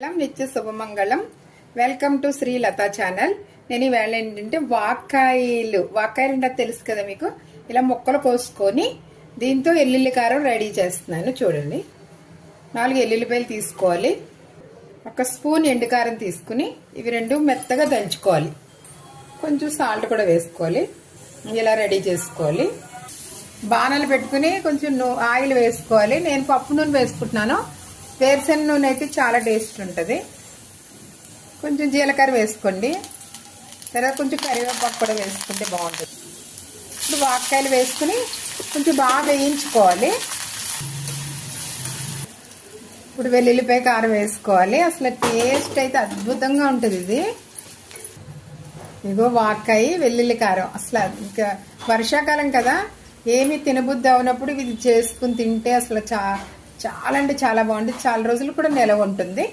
నిత్య శుభమంగళం. Welcome to Shri Lata channel. నేను ఈవేళ ఏంటంటే వాక్కాయలు అంటే తెలుసు కదా మీకు. ఇలా ముక్కలు కోసుకొని దీంతో ఎల్లుల్లి కారం రెడీ చేస్తున్నాను. చూడండి, 4 ఎల్లుల్లిపాయలు తీసుకోవాలి. 1 స్పూన్ ఎండుకారం తీసుకుని ఇవి 2 మెత్తగా దంచుకోవాలి. కొంచెం సాల్ట్ కూడా వేసుకోవాలి. ఇలా రెడీ చేసుకోవాలి. బాణాలు పెట్టుకుని కొంచెం ఆయిల్ వేసుకోవాలి. నేను పప్పు నూనె వేసుకుంటున్నాను. వేరుశెనగ నూనె అయితే చాలా టేస్ట్ ఉంటుంది. కొంచెం జీలకర్ర వేసుకోండి. తర్వాత కొంచెం కరివేపాకు కూడా వేసుకుంటే బాగుంటుంది. ఇప్పుడు వాక్కాయలు వేసుకుని కొంచెం బాగా వేయించుకోవాలి. ఇప్పుడు వెల్లుల్లిపాయ కారం వేసుకోవాలి. అసలు టేస్ట్ అయితే అద్భుతంగా ఉంటుంది ఇది. ఇగో వాక్కాయ వెల్లుల్లి కారం. అసలు ఇంకా వర్షాకాలం కదా, ఏమి తినబుద్ధి అవునప్పుడు ఇది చేసుకుని తింటే అసలు చాలా అంటే చాలా బాగుంటుంది. చాలా రోజులు కూడా నిలవ ఉంటుంది.